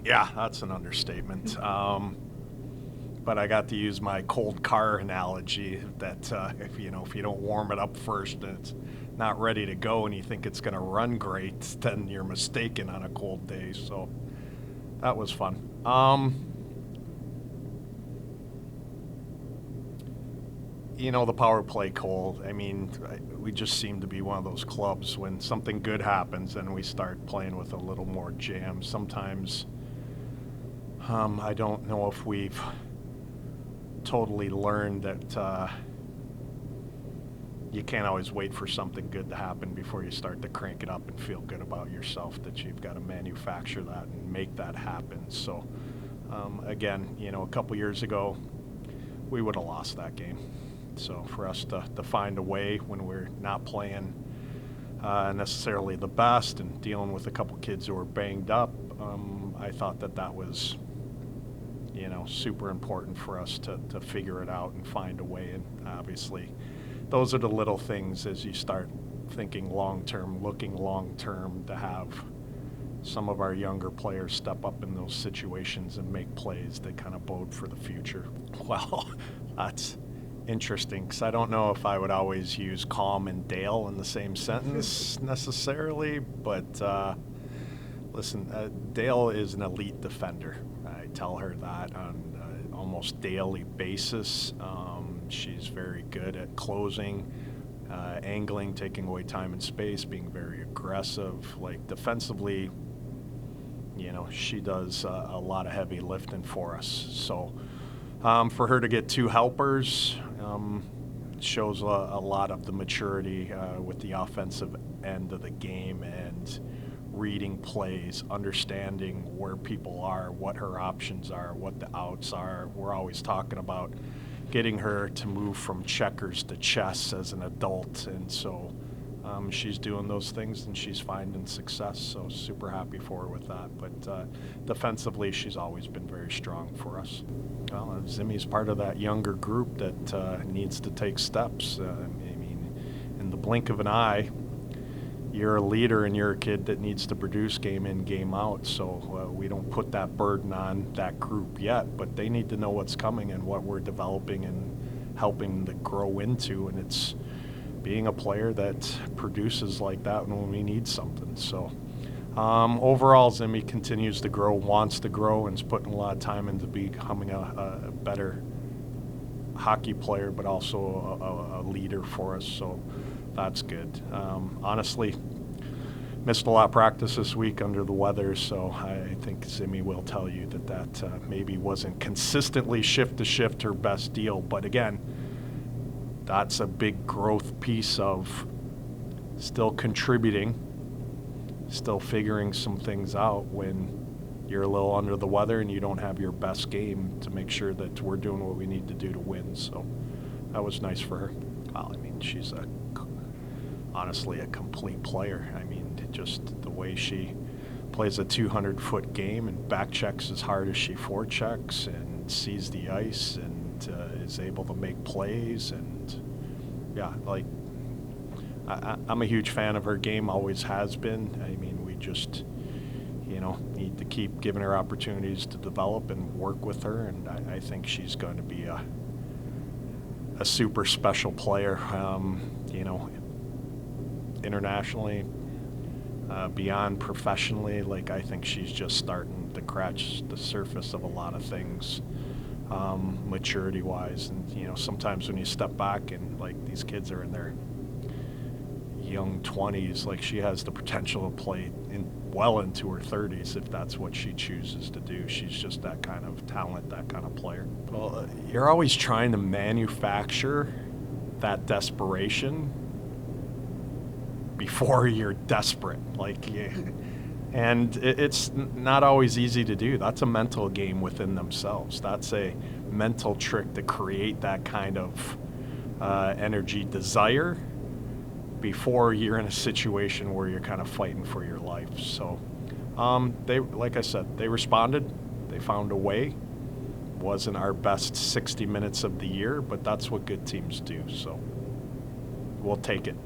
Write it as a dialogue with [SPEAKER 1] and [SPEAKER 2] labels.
[SPEAKER 1] Yeah, that's an understatement. But I got to use my cold car analogy that if you don't warm it up first and it's not ready to go and you think it's going to run great, then you're mistaken on a cold day. So that was fun. The power play, Cole. I mean, we just seem to be one of those clubs when something good happens and we start playing with a little more jam. Sometimes I don't know if we've totally learned that you can't always wait for something good to happen before you start to crank it up and feel good about yourself, that you've got to manufacture that and make that happen. So, again, a couple years ago, we would have lost that game. So for us to find a way when we're not playing necessarily the best and dealing with a couple kids who were banged up, I thought that was super important for us to figure it out and find a way. And obviously, those are the little things as you start thinking long-term, looking long-term, to have some of our younger players step up in those situations and make plays that kind of bode for the future. Well, that's interesting, because I don't know if I would always use calm and Dale in the same sentence necessarily, but listen, Dale is an elite defender. I tell her that on an almost daily basis. She's very good at closing, angling, taking away time and space, being very aggressive. Like defensively, she does a lot of heavy lifting for us. So for her to get two helpers shows a lot of the maturity with the offensive end of the game and reading plays, understanding where people are, what her options are, what the outs are. We're always talking about getting her to move from checkers to chess as an adult, and so she's doing those things and she's finding success, so super happy for her with that. But defensively, she's always been very strong for us. Well, Zimmy's part of that younger group that needs to take steps. I mean, in the blink of an eye, you're a leader and you're a kid that needs to produce game in, game out. So we don't put that burden on that group yet, but they need to know what's coming and what we're developing and helping to grow into. And it's being a player that produces like that when we need something. So overall, Zimmy continues to grow, wants to grow, and is putting a lot of time into becoming a better hockey player, but also a leader for us. So that's good. Honestly, missed a lot of practice this week under the weather, so I think Zimmy will tell you that maybe wasn't consistently shift to shift her best deal. But again, that's a big growth piece of still contributing, still figuring some things out when you're a little under the weather and you don't have your best game, to make sure that we're doing what we need to do to win. So that was nice for her. Well, I mean, she's honestly a complete player. I mean, just the way she plays a 200-foot game and back checks as hard as she forechecks and sees the ice and is able to make plays. And yeah, like I'm a huge fan of her game, always has been. I mean, we just need to keep giving her opportunities to develop and work with her, and I think she's going to be a super special player, internationally, beyond professionally. Like, I think she's just starting to scratch the surface of a lot of things, maturity-wise. And, sometimes when you step back and, like, these kids are in their young 20s, like, she has the potential to play well into her 30s if that's what she chooses to do. She's just that kind of talent, that kind of player. Well, you're always trying to manufacture that desperation before you're desperate. And it's not always easy to do. That's a mental game within themselves. That's a mental trick to create that kind of energy, desire, before you're in a situation where you're kind of fighting for your life. So they, like I said, they responded. They found a way. Wasn't our best 60 minutes of the year, but that's what good teams do. So we'll take it.